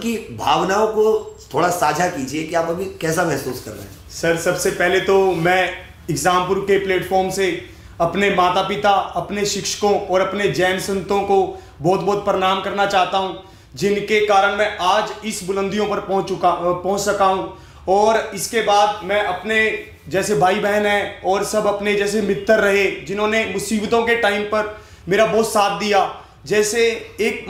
की भावनाओं को थोड़ा साझा कीजिए कि आप अभी कैसा महसूस कर रहे हैं। सर सबसे पहले तो मैं एग्जामपुर के प्लेटफॉर्म से अपने माता पिता, अपने शिक्षकों और अपने जैन संतों को बहुत बहुत प्रणाम करना चाहता हूं, जिनके कारण मैं आज इस बुलंदियों पर पहुंच सका हूं। और इसके बाद मैं अपने जैसे भाई बहन हैं और सब अपने जैसे मित्र रहे, जिन्होंने मुसीबतों के टाइम पर मेरा बहुत साथ दिया। जैसे एक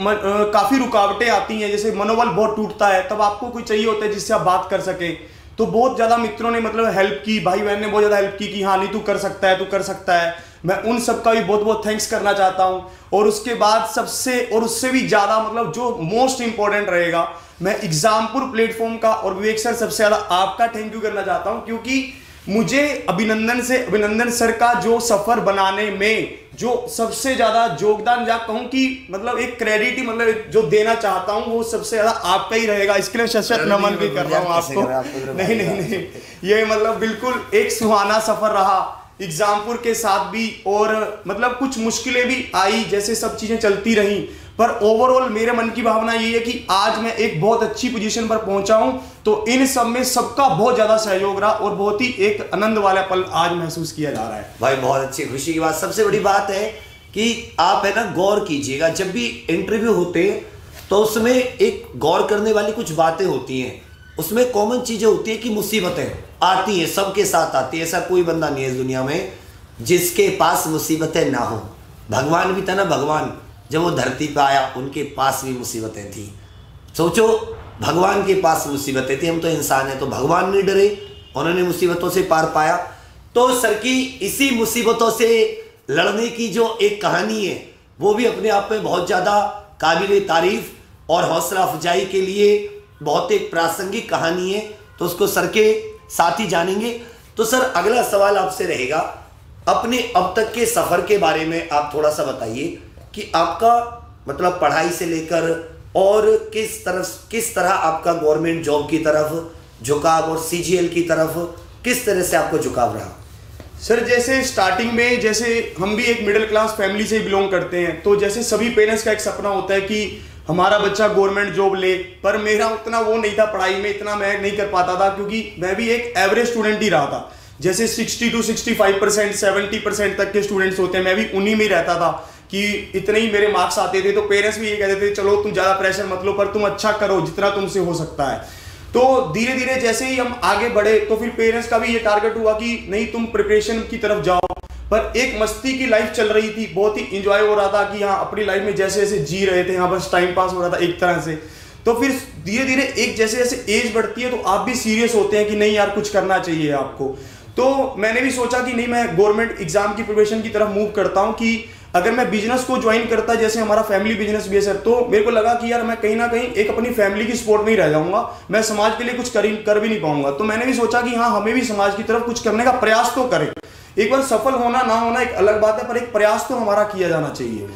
काफ़ी रुकावटें आती हैं, जैसे मनोबल बहुत टूटता है, तब आपको कोई चाहिए होता है जिससे आप बात कर सकें। तो बहुत ज़्यादा मित्रों ने मतलब हेल्प की, भाई बहन ने बहुत ज़्यादा हेल्प की कि हाँ नहीं तू कर सकता है, तू कर सकता है। मैं उन सब का भी बहुत बहुत थैंक्स करना चाहता हूँ। और उसके बाद सबसे और उससे भी ज़्यादा मतलब जो मोस्ट इंपॉर्टेंट रहेगा, मैं एग्जामपुर प्लेटफॉर्म का और विवेक सर सबसे ज़्यादा आपका थैंक यू करना चाहता हूँ, क्योंकि मुझे अभिनंदन सर का जो सफ़र बनाने में जो सबसे ज़्यादा योगदान, या कहूँ कि मतलब एक क्रेडिट ही मतलब जो देना चाहता हूँ वो सबसे ज़्यादा आपका ही रहेगा। इसके लिए शत नमन भी कर रहा हूँ आपको। नहीं, ये मतलब बिल्कुल एक सुहाना सफ़र रहा एग्जामपुर के साथ भी, और मतलब कुछ मुश्किलें भी आई, जैसे सब चीज़ें चलती रहीं, पर ओवरऑल मेरे मन की भावना ये है कि आज मैं एक बहुत अच्छी पोजीशन पर पहुंचा हूं। तो इन सब में सबका बहुत ज़्यादा सहयोग रहा और बहुत ही एक आनंद वाला पल आज महसूस किया जा रहा है। भाई बहुत अच्छी खुशी की बात। सबसे बड़ी बात है कि आप है ना गौर कीजिएगा, जब भी इंटरव्यू होते हैं तो उसमें एक गौर करने वाली कुछ बातें होती हैं। उसमें कॉमन चीज़ें होती है कि मुसीबतें आती हैं, सबके साथ आती है। ऐसा कोई बंदा नहीं है इस दुनिया में जिसके पास मुसीबतें ना हो। भगवान भी था ना, भगवान जब वो धरती पर आया उनके पास भी मुसीबतें थी। सोचो, भगवान के पास मुसीबतें थी, हम तो इंसान हैं, तो भगवान नहीं डरे, उन्होंने मुसीबतों से पार पाया। तो सर की इसी मुसीबतों से लड़ने की जो एक कहानी है वो भी अपने आप में बहुत ज़्यादा काबिल तारीफ और हौसला अफजाई के लिए बहुत एक प्रासंगिक कहानी है। तो उसको सर के साथ ही जानेंगे। तो सर अगला सवाल आपसे रहेगा, अपने अब तक के सफ़र के बारे में आप थोड़ा सा बताइए कि आपका मतलब पढ़ाई से लेकर और किस तरह आपका गवर्नमेंट जॉब की तरफ झुकाव और सीजीएल की तरफ किस तरह से आपको झुकाव रहा। सर जैसे स्टार्टिंग में, जैसे हम भी एक मिडिल क्लास फैमिली से बिलोंग करते हैं, तो जैसे सभी पेरेंट्स का एक सपना होता है कि हमारा बच्चा गवर्नमेंट जॉब ले, पर मेरा उतना वो नहीं था, पढ़ाई में इतना मैं नहीं कर पाता था, क्योंकि मैं भी एक एवरेज स्टूडेंट ही रहा था। जैसे 60 to 65%, 70% तक के स्टूडेंट्स होते हैं, मैं भी उन्हीं में रहता था कि इतने ही मेरे मार्क्स आते थे। तो पेरेंट्स भी ये कहते थे चलो तुम ज़्यादा प्रेशर मत लो, पर तुम अच्छा करो जितना तुमसे हो सकता है। तो धीरे धीरे जैसे ही हम आगे बढ़े तो फिर पेरेंट्स का भी ये टारगेट हुआ कि नहीं तुम प्रिपरेशन की तरफ जाओ। पर एक मस्ती की लाइफ चल रही थी, बहुत ही इंजॉय हो रहा था कि हाँ अपनी लाइफ में जैसे जैसे जी रहे थे, यहाँ बस टाइम पास हो रहा था एक तरह से। तो फिर धीरे धीरे एक जैसे जैसे एज बढ़ती है तो आप भी सीरियस होते हैं कि नहीं यार कुछ करना चाहिए आपको। तो मैंने भी सोचा कि नहीं मैं गवर्नमेंट एग्जाम की प्रिपरेशन की तरफ मूव करता हूँ कि अगर मैं बिजनेस को ज्वाइन करता, जैसे हमारा फैमिली बिजनेस भी है सर, तो मेरे को लगा कि यार मैं कहीं ना कहीं एक अपनी फैमिली की सपोर्ट में ही रह जाऊंगा, मैं समाज के लिए कुछ कर भी नहीं पाऊंगा। तो मैंने भी सोचा कि हाँ हमें भी समाज की तरफ कुछ करने का प्रयास तो करें। एक बार सफल होना ना होना एक अलग बात है, पर एक प्रयास तो हमारा किया जाना चाहिए।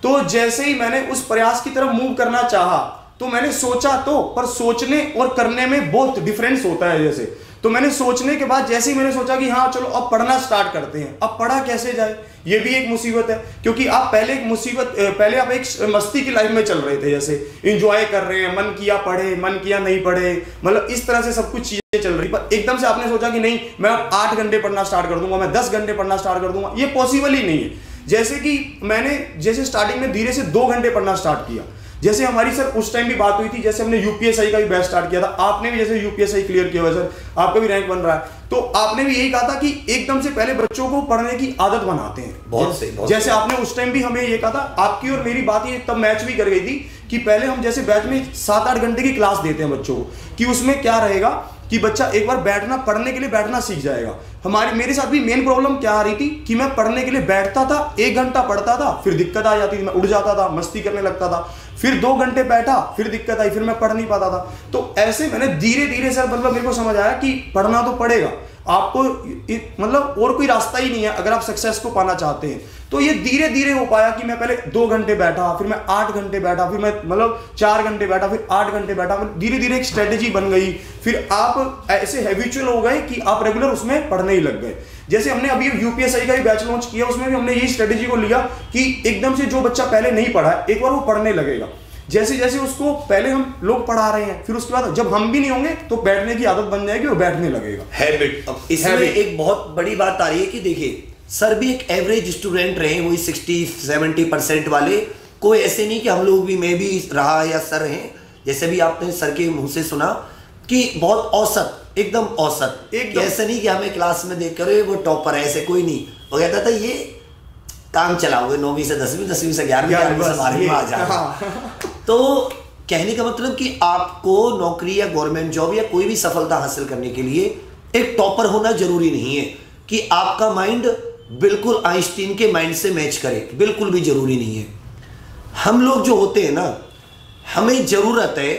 तो जैसे ही मैंने उस प्रयास की तरफ मूव करना चाहा तो मैंने सोचा तो, पर सोचने और करने में बहुत डिफरेंस होता है। जैसे तो मैंने सोचने के बाद जैसे ही मैंने सोचा कि हाँ चलो अब पढ़ना स्टार्ट करते हैं। अब पढ़ा कैसे जाए, ये भी एक मुसीबत है, क्योंकि आप पहले आप एक मस्ती की लाइफ में चल रहे थे, जैसे एंजॉय कर रहे हैं, मन किया पढ़े, मन किया नहीं पढ़े, मतलब इस तरह से सब कुछ चीजें चल रही। पर एकदम से आपने सोचा कि नहीं मैं 8 घंटे पढ़ना स्टार्ट कर दूंगा, मैं 10 घंटे पढ़ना स्टार्ट कर दूंगा, ये पॉसिबल ही नहीं है। जैसे कि मैंने जैसे स्टार्टिंग में धीरे से 2 घंटे पढ़ना स्टार्ट किया। जैसे हमारी सर उस टाइम भी बात हुई थी, जैसे हमने यूपीएसआई का भी बैच स्टार्ट किया था, आपने भी जैसे यूपीएसआई क्लियर किया हुआ सर, आपका भी रैंक बन रहा है, तो आपने भी यही कहा था कि एकदम से पहले बच्चों को पढ़ने की आदत बनाते हैं। बहुत सही। जैसे आपने उस टाइम भी हमें ये कहा था, आपकी और मेरी बात ये तब मैच भी कर गई थी कि पहले हम जैसे बैच में 7-8 घंटे की क्लास देते हैं बच्चों को, कि उसमें क्या रहेगा कि बच्चा एक बार बैठना, पढ़ने के लिए बैठना सीख जाएगा। मेरे साथ भी मेन प्रॉब्लम क्या आ रही थी कि मैं पढ़ने के लिए बैठता था, 1 घंटा पढ़ता था, फिर दिक्कत आ जाती थी, मैं उड़ जाता था, मस्ती करने लगता था, फिर 2 घंटे बैठा, फिर दिक्कत आई, फिर मैं पढ़ नहीं पाता था। तो ऐसे मैंने धीरे धीरे सर मतलब मेरे को समझ आया कि पढ़ना तो पड़ेगा आपको, मतलब और कोई रास्ता ही नहीं है अगर आप सक्सेस को पाना चाहते हैं। तो ये धीरे धीरे हो पाया कि मैं पहले 2 घंटे बैठा, फिर मैं 8 घंटे बैठा, फिर मैं मतलब 4 घंटे बैठा, फिर 8 घंटे बैठा, धीरे धीरे एक स्ट्रेटेजी बन गई। फिर आप ऐसे हैबिचुअल हो गए कि आप रेगुलर उसमें पढ़ने ही लग गए। जैसे हमने अभी यूपीएसआई का भी बैच लॉन्च किया, उसमें भी हमने यही स्ट्रेटेजी को लिया कि एकदम से जो बच्चा पहले नहीं पढ़ा है एक बार वो पढ़ने लगेगा। जैसे जैसे उसको पहले हम लोग पढ़ा रहे हैं, फिर उसके बाद जब हम भी नहीं होंगे तो बैठने की आदत बन जाएगी और बैठने लगेगा। हैबिट। अब इसमें एक बहुत बड़ी बात आ रही है कि देखिए सर भी एक एवरेज स्टूडेंट रहे, वही 60-70% वाले, कोई ऐसे नहीं कि हम लोग भी, मैं भी रहा या सर हैं, जैसे भी आपने सर के मुंह से सुना कि बहुत औसत, एकदम औसत, ऐसे नहीं कि हमें क्लास में देख कर वो टॉपर है, ऐसे कोई नहीं। वो कहता था ये काम चलाओगे 9वीं से 10वीं, 10वीं से 11वीं, 11वीं से 12वीं में आ जाओगे। तो कहने का मतलब कि आपको नौकरी या गवर्नमेंट जॉब या कोई भी सफलता हासिल करने के लिए एक टॉपर होना जरूरी नहीं है कि आपका माइंड बिल्कुल आइंस्टीन के माइंड से मैच करे, बिल्कुल भी जरूरी नहीं है। हम लोग जो होते हैं ना, हमें जरूरत है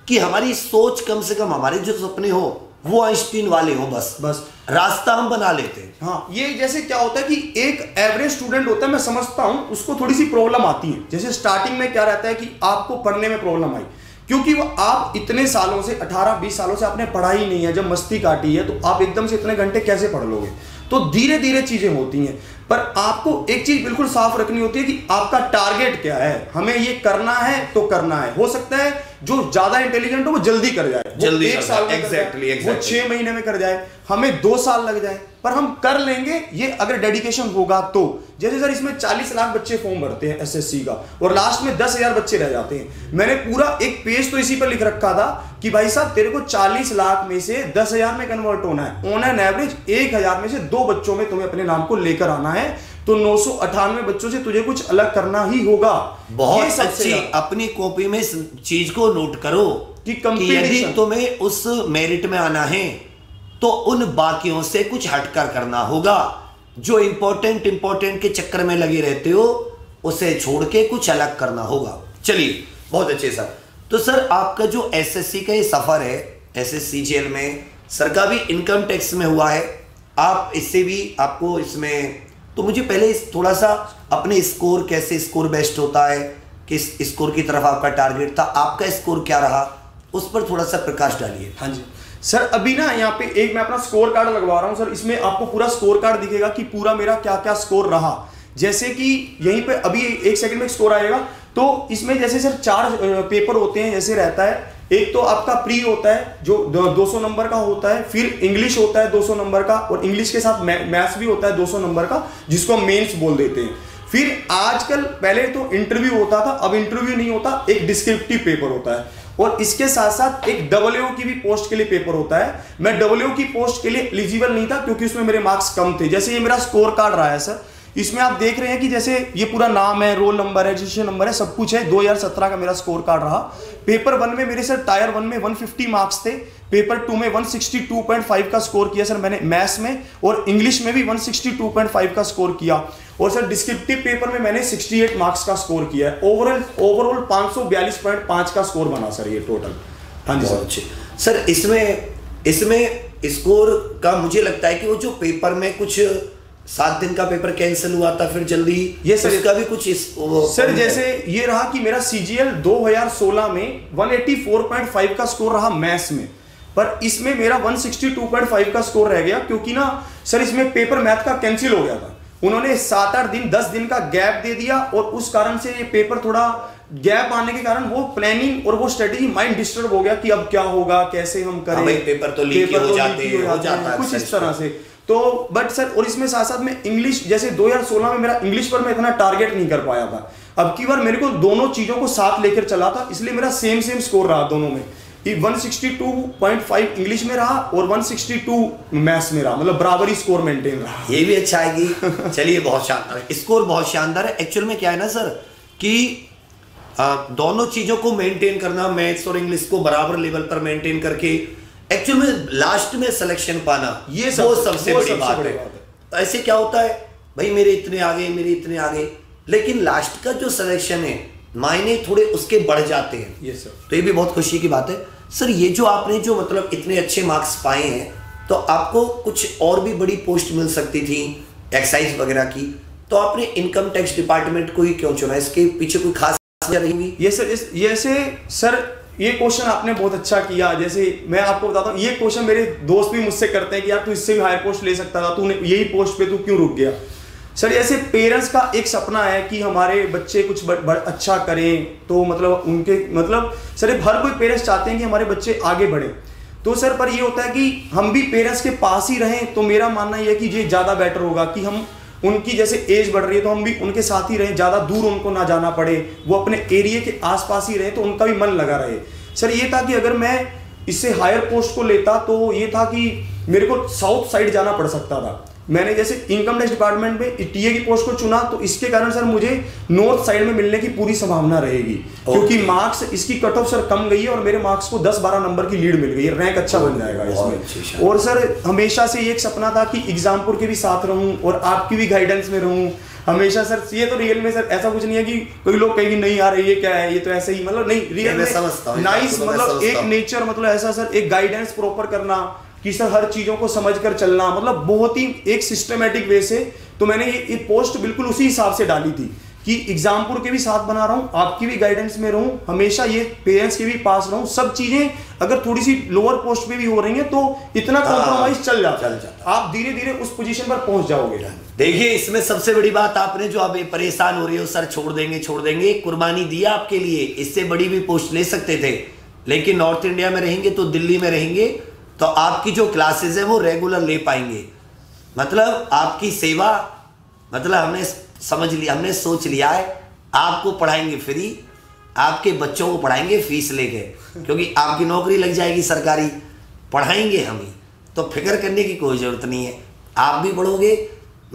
कि हमारी सोच कम से कम, हमारे जो सपने हो वो आइंस्टीन वाले हो, बस रास्ता हम बना लेते हैं। हाँ, ये जैसे क्या होता है कि एक एवरेज स्टूडेंट होता है, मैं समझता हूं उसको थोड़ी सी प्रॉब्लम आती है। जैसे स्टार्टिंग में क्या रहता है कि आपको पढ़ने में प्रॉब्लम आई, क्योंकि वो आप इतने सालों से 18-20 सालों से आपने पढ़ाई नहीं है, जब मस्ती काटी है, तो आप एकदम से इतने घंटे कैसे पढ़ लोगे। तो धीरे धीरे चीजें होती हैं, पर आपको एक चीज बिल्कुल साफ रखनी होती है कि आपका टारगेट क्या है, हमें ये करना है तो करना है। हो सकता है जो ज्यादा इंटेलिजेंट हो वो जल्दी कर जाए, जल्दी 1 साल में एग्जैक्टली, वो 6 महीने में कर जाए, हमें 2 साल लग जाए, पर हम कर लेंगे ये अगर डेडिकेशन होगा तो। जैसे सर इसमें 40 लाख बच्चे फॉर्म भरते हैं एसएससी का, और लास्ट में 10,000 बच्चे रह जाते हैं। मैंने पूरा एक पेज तो इसी पर लिख रखा था कि भाई साहब तेरे को 40 लाख में से 10,000 में कन्वर्ट होना है, ऑन एन एवरेज 1,000 में से 2 बच्चों में तुम्हें अपने नाम को लेकर आना है, तो 998 बच्चों से तुझे कुछ अलग करना ही होगा। बहुत अच्छी, अपनी कॉपी में इस चीज को नोट करो कि यदि तुम्हें उस मेरिट में आना है तो उन बाकियों से कुछ हटकर करना होगा। जो इंपॉर्टेंट के चक्कर में लगे रहते हो उसे छोड़ के कुछ अलग करना होगा। चलिए, बहुत अच्छे सर। तो सर आपका जो एसएससी का ये सफर है, एसएससी जेल में सर का भी इनकम टैक्स में हुआ है, आप इससे भी आपको इसमें, तो मुझे पहले थोड़ा सा अपने स्कोर, कैसे स्कोर बेस्ट होता है, किस स्कोर की तरफ आपका टारगेट था, आपका स्कोर क्या रहा, उस पर थोड़ा सा प्रकाश डालिए। हाँ जी सर, अभी ना यहाँ पे एक मैं अपना स्कोर कार्ड लगवा रहा हूँ सर, इसमें आपको पूरा स्कोर कार्ड दिखेगा कि पूरा मेरा क्या क्या स्कोर रहा। जैसे कि यहीं पे अभी 1 सेकंड में स्कोर आएगा, तो इसमें जैसे सर 4 पेपर होते हैं, जैसे रहता है, एक तो आपका प्री होता है जो 200 नंबर का होता है, फिर इंग्लिश होता है 200 नंबर का, और इंग्लिश के साथ मैथ्स भी होता है 200 नंबर का, जिसको हम मेंस बोल देते हैं। फिर आजकल, पहले तो इंटरव्यू होता था, अब इंटरव्यू नहीं होता, एक डिस्क्रिप्टिव पेपर होता है, और इसके साथ साथ एक डब्ल्यू की भी पोस्ट के लिए पेपर होता है। मैं डब्ल्यू की पोस्ट के लिए एलिजिबल नहीं था क्योंकि उसमें मेरे मार्क्स कम थे। जैसे ये मेरा स्कोर कार्ड रहा है सर, इसमें आप देख रहे हैं कि जैसे ये पूरा नाम है, रोल नंबर है, रजिस्ट्रेशन नंबर है, सब कुछ है। 2017 का मेरा स्कोर कार्ड रहा। पेपर 1 में मेरे सर टायर 1 में 150 मार्क्स थे, पेपर 2 में 162.5 का स्कोर किया सर मैंने मैथ्स में, और इंग्लिश में भी 162.5 का स्कोर किया, और सर डिस्क्रिप्टिव पेपर में मैंने 68 मार्क्स का स्कोर किया है। ओवरऑल 542.5 का स्कोर बना सर ये टोटल। हाँ जी सर। अच्छे सर, इसमें स्कोर का मुझे लगता है कि वो जो पेपर में कुछ 7 दिन का पेपर कैंसिल हुआ था, फिर जल्दी ये सर इसका भी कुछ सर जैसे ये रहा कि मेरा सीजीएल 2016 में 184.5 का स्कोर रहा मैथ्स में, पर इसमें मेरा 162.5 का स्कोर रह गया, क्योंकि ना सर इसमें पेपर मैथ का कैंसिल हो गया था। उन्होंने 7-8 दिन 10 दिन का गैप दे दिया, और उस कारण से ये पेपर थोड़ा गैप आने के कारण वो प्लानिंग और वो स्ट्रेटेजी माइंड डिस्टर्ब हो गया कि अब क्या होगा, कैसे हम करें। पेपर तो लीक हो जाते हैं कुछ इस तरह से। तो बट सर, और इसमें साथ साथ में इंग्लिश, जैसे 2016 में मेरा इंग्लिश पर मैं इतना टारगेट नहीं कर पाया था, अब की बार मेरे को दोनों चीजों को साथ लेकर चला था, इसलिए मेरा सेम स्कोर रहा दोनों में। 162.5 इंग्लिश में रहा और 162 मैथ्स में रहा, मतलब बराबरी स्कोर मेंटेन रहा। ये भी अच्छा है कि चलिए, बहुत शानदार स्कोर, बहुत शानदार है। एक्चुअल में क्या है ना सर कि दोनों चीजों को मेंटेन करना, मैथ्स और इंग्लिश को बराबर लेवल पर मेंटेन करके एक्चुअल में लास्ट में सिलेक्शन पाना, ये सबसे बड़ी बात है। ऐसे क्या होता है भाई, मेरे इतने आगे, लेकिन लास्ट का जो सिलेक्शन है मायने थोड़े उसके बढ़ जाते हैं। ये सर, तो ये भी बहुत खुशी की बात है सर। ये जो आपने जो मतलब इतने अच्छे मार्क्स पाए हैं, तो आपको कुछ और भी बड़ी पोस्ट मिल सकती थी एक्साइज वगैरह की, तो आपने इनकम टैक्स डिपार्टमेंट को ही क्यों चुना? इसके पीछे कोई खास वजह रहेगी? ये सर ये क्वेश्चन आपने बहुत अच्छा किया। जैसे मैं आपको बताता हूँ, ये क्वेश्चन मेरे दोस्त भी मुझसे करते हैं कि यार तू इससे भी हायर पोस्ट ले सकता था, तूने यही पोस्ट पे तू क्यों रुक गया? सर जैसे पेरेंट्स का एक सपना है कि हमारे बच्चे कुछ अच्छा करें, तो मतलब उनके मतलब सर हर कोई पेरेंट्स चाहते हैं कि हमारे बच्चे आगे बढ़े। तो सर पर ये होता है कि हम भी पेरेंट्स के पास ही रहें, तो मेरा मानना ये है कि ये ज़्यादा बेटर होगा कि हम उनकी जैसे एज बढ़ रही है तो हम भी उनके साथ ही रहें, ज़्यादा दूर उनको ना जाना पड़े, वो अपने एरिया के आसपास ही रहे तो उनका भी मन लगा रहे। सर ये था कि अगर मैं इससे हायर पोस्ट को लेता तो ये था कि मेरे को साउथ साइड जाना पड़ सकता था। मैंने जैसे इनकम टैक्स डिपार्टमेंट में टीए की पोस्ट को चुना, तो इसके कारण सर मुझे नॉर्थ साइड में मिलने की पूरी संभावना रहेगी, क्योंकि मार्क्स इसकी कट ऑफ सर कम गई है और मेरे मार्क्स को 10-12 नंबर की लीड मिल गई है, रैंक अच्छा बन जाएगा इसमें। और सर हमेशा से एक सपना था कि एग्जामपुर के भी साथ रहूं और आपकी भी गाइडेंस में रहूं हमेशा। सर ये तो रियल में सर ऐसा कुछ नहीं है कि कोई लोग कहेंगे नहीं यार ये क्या है, ये तो ऐसे ही, मतलब नहीं, रियल में नाइस, मतलब एक नेचर, मतलब ऐसा सर एक गाइडेंस प्रॉपर करना कि सर हर चीजों को समझकर चलना, मतलब बहुत ही एक सिस्टमेटिक वे से। तो मैंने ये पोस्ट बिल्कुल उसी हिसाब से डाली थी कि एग्जामपुर के भी साथ बना रहा हूँ, आपकी भी गाइडेंस में रहूँ, हमेशा ये पेरेंट्स के भी पास रहूँ, सब चीजें अगर थोड़ी सी लोअर पोस्ट पे भी हो रही हैं तो इतना कॉम्प्रोमाइज चल जाता, आप धीरे धीरे उस पोजीशन पर पहुंच जाओगे। देखिए इसमें सबसे बड़ी बात आपने जो आप परेशान हो रही हो सर छोड़ देंगे, कुर्बानी दिया आपके लिए, इससे बड़ी भी पोस्ट ले सकते थे, लेकिन नॉर्थ इंडिया में रहेंगे तो दिल्ली में रहेंगे तो आपकी जो क्लासेस है वो रेगुलर ले पाएंगे, मतलब आपकी सेवा, मतलब हमने समझ लिया, हमने सोच लिया है आपको पढ़ाएंगे फ्री, आपके बच्चों को पढ़ाएंगे फीस लेके, क्योंकि आपकी नौकरी लग जाएगी सरकारी, पढ़ाएंगे हम ही, तो फिक्र करने की कोई ज़रूरत नहीं है। आप भी पढ़ोगे,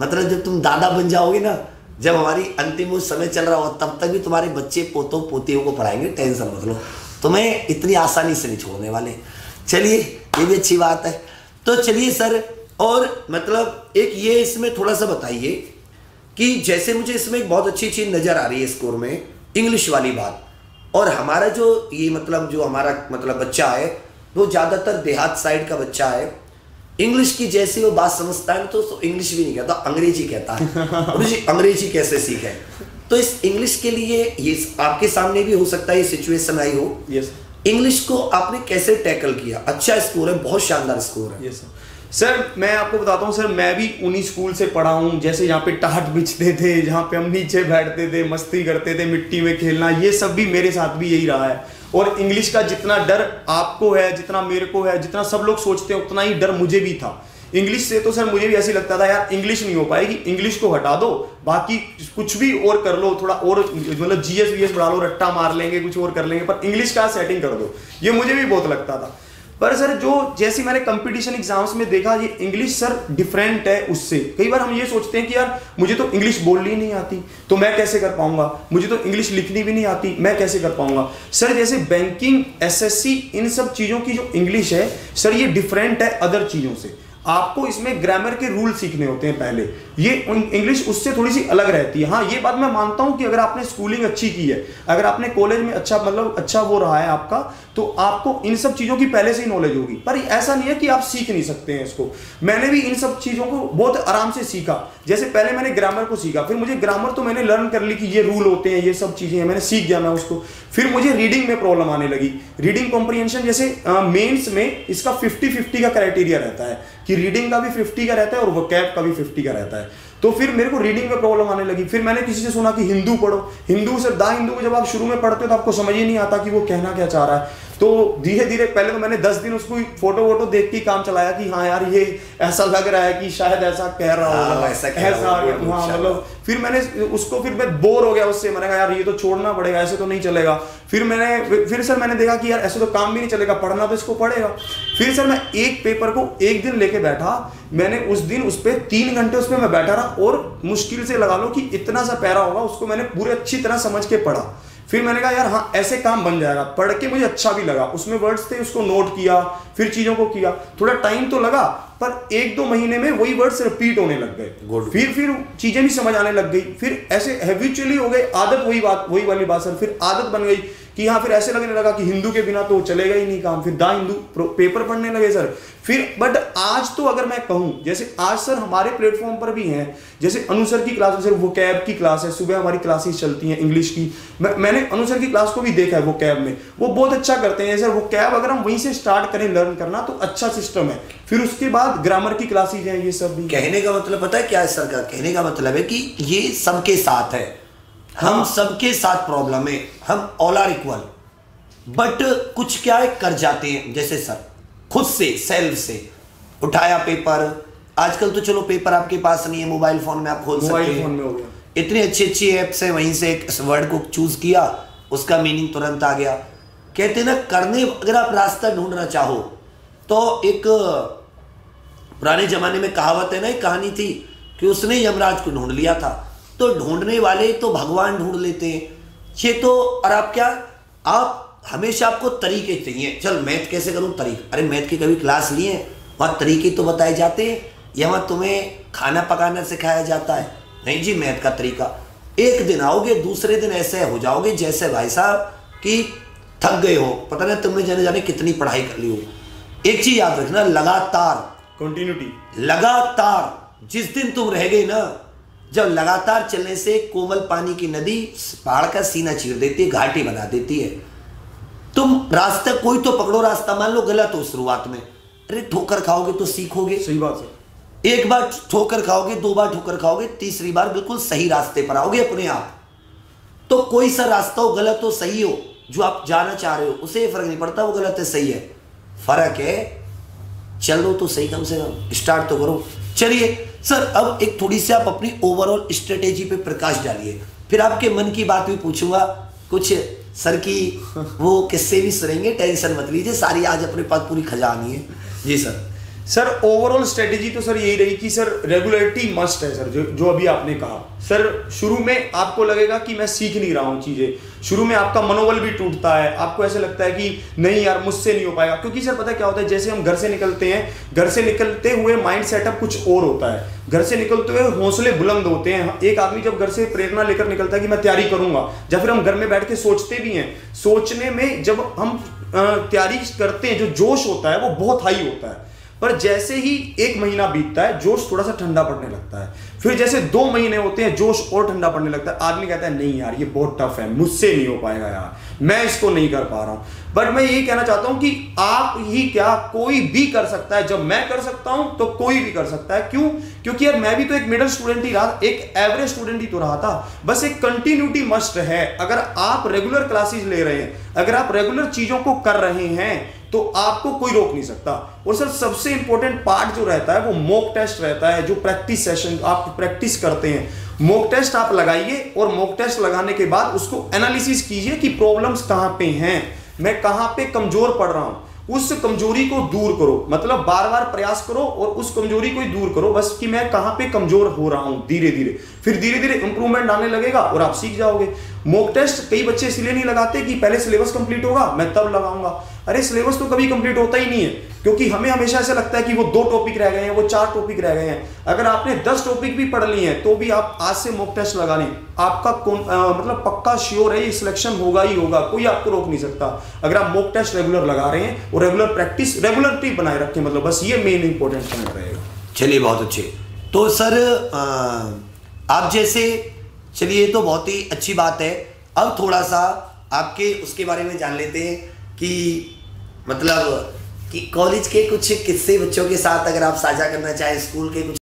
मतलब जब तुम दादा बन जाओगे ना, जब हमारी अंतिम समय चल रहा हो तब तक भी तुम्हारे बच्चे पोतों पोतियों को पढ़ाएंगे, टेंशन मत लो, तुम्हें इतनी आसानी से नहीं छोड़ने वाले। चलिए ये भी अच्छी बात है। तो चलिए सर, और मतलब एक ये इसमें थोड़ा सा बताइए कि जैसे मुझे इसमें एक बहुत अच्छी चीज़ नज़र आ रही है स्कोर में, इंग्लिश वाली बात, और हमारा जो ये मतलब जो हमारा मतलब बच्चा है वो ज़्यादातर देहात साइड का बच्चा है, इंग्लिश की जैसे वो बात समझता है तो इंग्लिश भी नहीं कहता, अंग्रेजी कहता है। अंग्रेजी कैसे सीखे? तो इस इंग्लिश के लिए ये आपके सामने भी हो सकता है ये सिचुएशन आई हो। यस। इंग्लिश को आपने कैसे टैकल किया? अच्छा स्कोर है, बहुत शानदार स्कोर है। यस सर, मैं आपको बताता हूँ सर, मैं भी उन्हीं स्कूल से पढ़ा हूँ, जैसे यहाँ पे टाट बिछते थे, जहाँ पे हम नीचे बैठते थे, मस्ती करते थे, मिट्टी में खेलना, ये सब भी मेरे साथ भी यही रहा है। और इंग्लिश का जितना डर आपको है, जितना मेरे को है, जितना सब लोग सोचते हैं, उतना ही डर मुझे भी था। इंग्लिश से तो सर मुझे भी ऐसे लगता था यार इंग्लिश नहीं हो पाएगी, इंग्लिश को हटा दो, बाकी कुछ भी और कर लो, थोड़ा और मतलब जीएस वीएस बढ़ा लो, रट्टा मार लेंगे, कुछ और कर लेंगे, पर इंग्लिश का सेटिंग कर दो, ये मुझे भी बहुत लगता था। पर सर जो जैसे मैंने कंपटीशन एग्जाम्स में देखा, ये इंग्लिश सर डिफरेंट है उससे। कई बार हम ये सोचते हैं कि यार मुझे तो इंग्लिश बोलनी नहीं आती तो मैं कैसे कर पाऊंगा, मुझे तो इंग्लिश लिखनी भी नहीं आती मैं कैसे कर पाऊंगा। सर जैसे बैंकिंग, एसएससी, इन सब चीज़ों की जो इंग्लिश है सर ये डिफरेंट है अदर चीज़ों से। आपको इसमें ग्रामर के रूल सीखने होते हैं पहले, ये इंग्लिश उससे थोड़ी सी अलग रहती है। हाँ ये बात मैं मानता हूं कि अगर आपने स्कूलिंग अच्छी की है, अगर आपने कॉलेज में अच्छा मतलब अच्छा वो रहा है आपका, तो आपको इन सब चीज़ों की पहले से ही नॉलेज होगी। पर ऐसा नहीं है कि आप सीख नहीं सकते हैं इसको। मैंने भी इन सब चीज़ों को बहुत आराम से सीखा। जैसे पहले मैंने ग्रामर को सीखा, फिर मुझे ग्रामर तो मैंने लर्न कर ली कि ये रूल होते हैं, ये सब चीज़ें हैं, मैंने सीख गया मैं उसको। फिर मुझे रीडिंग में प्रॉब्लम आने लगी, रीडिंग कॉम्प्रिहेंशन। जैसे मेंस में इसका 50-50 का क्राइटेरिया रहता है कि रीडिंग का भी 50 का रहता है और वोकैब का भी 50 का रहता है। तो फिर मेरे को रीडिंग में प्रॉब्लम आने लगी। फिर मैंने किसी से सुना कि हिंदू पढ़ो, हिंदू से दा हिंदू को जब आप शुरू में पढ़ते हो तो आपको समझ ही नहीं आता कि वो कहना क्या चाह रहा है। तो धीरे धीरे पहले तो मैंने 10 दिन उसको फोटो वोटो देख के काम चलाया कि हाँ यार ये ऐसा लग रहा है कि शायद ऐसा कह रहा होगा, ऐसा हाँ मतलब। फिर मैंने उसको, फिर मैं बोर हो गया उससे, मैंने कहा यार ये तो छोड़ना पड़ेगा, ऐसे तो नहीं चलेगा। फिर सर मैंने देखा कि यार ऐसे तो काम भी नहीं चलेगा, पढ़ना तो इसको पड़ेगा। फिर सर मैं एक पेपर को एक दिन लेके बैठा, मैंने उस दिन उस पर 3 घंटे उस पर मैं बैठा रहा, और मुश्किल से लगा लो कि इतना सा पैरा होगा, उसको मैंने पूरे अच्छी तरह समझ के पढ़ा। फिर मैंने कहा यार हाँ ऐसे काम बन जाएगा, पढ़ के मुझे अच्छा भी लगा, उसमें वर्ड्स थे उसको नोट किया, फिर चीज़ों को किया। थोड़ा टाइम तो लगा, पर 1-2 महीने में वही वर्ड्स रिपीट होने लग गए। फिर चीज़ें भी समझ आने लग गई। फिर ऐसे हैबिचुअली हो गए, आदत, वही वाली बात सर, फिर आदत बन गई कि हाँ, फिर ऐसे लगने लगा कि हिंदू के बिना तो चलेगा ही नहीं काम, फिर द हिंदू पेपर पढ़ने लगे सर। फिर बट आज तो अगर मैं कहूँ, जैसे आज सर हमारे प्लेटफॉर्म पर भी हैं, जैसे अनुसर की क्लास, जैसे वो कैब की क्लास है, सुबह हमारी क्लासेस चलती हैं इंग्लिश की। मैंने अनुसर की क्लास को भी देखा है, वो कैब में वो बहुत अच्छा करते हैं सर। वो कैब अगर हम वहीं से स्टार्ट करें लर्न करना तो अच्छा सिस्टम है। फिर उसके बाद ग्रामर की क्लासेज हैं, ये सब भी। कहने का मतलब पता है क्या है सर का? कहने का मतलब है कि ये सबके साथ है, हम सबके साथ प्रॉब्लम है, हम ऑल आर इक्वल। बट कुछ क्या है कर जाते हैं, जैसे सर खुद से सेल्फ से उठाया पेपर। आजकल तो चलो पेपर आपके पास नहीं है, मोबाइल फोन में आप खोल सकते हैं, फोन में हो गया। इतनी अच्छी अच्छी ऐप्स हैं, वहीं से एक वर्ड को चूज किया, उसका मीनिंग तुरंत आ गया। कहते हैं ना, करने अगर आप रास्ता ढूंढना चाहो तो एक पुराने जमाने में कहावत है ना, एक कहानी थी कि उसने यमराज को ढूंढ लिया था, तो ढूंढने वाले तो भगवान ढूंढ लेते हैं। ये तो और आप क्या, आप हमेशा आपको तरीके चाहिए। चल मैथ कैसे करूं, तरीका। अरे मैथ की कभी क्लास लिए हैं? वहाँ तरीके तो बताए जाते हैं, या वहाँ तुम्हें खाना पकाना सिखाया जाता है? नहीं जी, मैथ का तरीका। एक दिन आओगे, दूसरे दिन ऐसे हो जाओगे जैसे भाई साहब कि थक गए हो, पता नहीं तुमने जाने जाने कितनी पढ़ाई कर ली हो। एक चीज याद रखना, लगातार, कंटिन्यूटी, लगातार। जिस दिन तुम रह गए ना, जब लगातार चलने से कोमल पानी की नदी पहाड़ का सीना चीर देती है, घाटी बना देती है। तुम रास्ता कोई तो पकड़ो, रास्ता मान लो गलत हो शुरुआत में, अरे ठोकर खाओगे तो सीखोगे। सही बात है। एक बार ठोकर खाओगे, दो बार ठोकर खाओगे, तीसरी बार बिल्कुल सही रास्ते पर आओगे अपने आप। तो कोई सा रास्ता हो, गलत हो सही हो, जो आप जाना चाह रहे हो उसे फर्क नहीं पड़ता वो गलत है सही है, फर्क है चलो तो सही, कम से कम स्टार्ट तो करो। चलिए सर, अब एक थोड़ी सी आप अपनी ओवरऑल स्ट्रेटेजी पे प्रकाश डालिए, फिर आपके मन की बात भी पूछूंगा, कुछ सर की वो किस्से भी सुनेंगे, टेंशन मत लीजिए, सारी आज अपने पास पूरी खजानी है। जी सर। सर ओवरऑल स्ट्रेटेजी तो सर यही रही कि सर रेगुलरिटी मस्ट है सर, जो अभी आपने कहा। सर शुरू में आपको लगेगा कि मैं सीख नहीं रहा हूँ चीज़ें, शुरू में आपका मनोबल भी टूटता है, आपको ऐसे लगता है कि नहीं यार मुझसे नहीं हो पाएगा। क्योंकि सर पता क्या होता है, जैसे हम घर से निकलते हैं, घर से निकलते हुए माइंड सेटअप कुछ और होता है, घर से निकलते हुए हौसले बुलंद होते हैं। एक आदमी जब घर से प्रेरणा लेकर निकलता है कि मैं तैयारी करूंगा, या फिर हम घर में बैठ के सोचते भी हैं, सोचने में जब हम तैयारी करते हैं जो जोश होता है वो बहुत हाई होता है। पर जैसे ही एक महीना बीतता है जोश थोड़ा सा ठंडा पड़ने लगता है, फिर जैसे 2 महीने होते हैं जोश और ठंडा पड़ने लगता है। आदमी कहता है नहीं यार ये बहुत टफ है, मुझसे नहीं हो पाएगा यार, मैं इसको नहीं कर पा रहा हूं। बट मैं यही कहना चाहता हूं कि आप ही क्या, कोई भी कर सकता है। जब मैं कर सकता हूं तो कोई भी कर सकता है। क्यों? क्योंकि यार मैं भी तो एक मिडिल स्टूडेंट ही रहा, एक एवरेज स्टूडेंट ही तो रहा था। बस एक कंटिन्यूटी मस्ट है। अगर आप रेगुलर क्लासेस ले रहे हैं, अगर आप रेगुलर चीजों को कर रहे हैं तो आपको कोई रोक नहीं सकता। और सर सबसे इंपॉर्टेंट पार्ट जो रहता है वो मॉक टेस्ट रहता है, जो प्रैक्टिस सेशन आप प्रैक्टिस करते हैं। मॉक टेस्ट आप लगाइए और मॉक टेस्ट लगाने के बाद उसको एनालिसिस कीजिए कि प्रॉब्लम्स कहां पे हैं, मैं कहां पे कमजोर पड़ रहा हूं, उस कमजोरी को दूर करो। मतलब बार बार प्रयास करो और उस कमजोरी को ही दूर करो, बस कि मैं कहां पे कमजोर हो रहा हूं। धीरे धीरे फिर धीरे धीरे इंप्रूवमेंट आने लगेगा और आप सीख जाओगे। मॉक टेस्ट कई बच्चे इसलिए नहीं लगाते कि पहले सिलेबस कंप्लीट होगा मैं तब लगाऊंगा। अरे सिलेबस तो कभी कंप्लीट होता ही नहीं है, क्योंकि हमें हमेशा ऐसा लगता है कि वो 2 टॉपिक रह गए हैं, वो 4 टॉपिक रह गए हैं। अगर आपने 10 टॉपिक भी पढ़ लिए हैं तो भी आप आज से मॉक टेस्ट लगा लें, आपका मतलब पक्का श्योर है ये सिलेक्शन होगा ही होगा, कोई आपको रोक नहीं सकता। अगर आप मॉक टेस्ट रेगुलर लगा रहे हैं और रेगुलर प्रैक्टिस, रेगुलरिटी बनाए रखें, मतलब बस ये मेन इंपॉर्टेंट पॉइंट रहेगा। चलिए बहुत अच्छे। तो सर आप जैसे, चलिए ये तो बहुत ही अच्छी बात है। अब थोड़ा सा आपके उसके बारे में जान लेते हैं कि मतलब कि कॉलेज के कुछ किस्से बच्चों के साथ अगर आप साझा करना चाहें, स्कूल के कुछ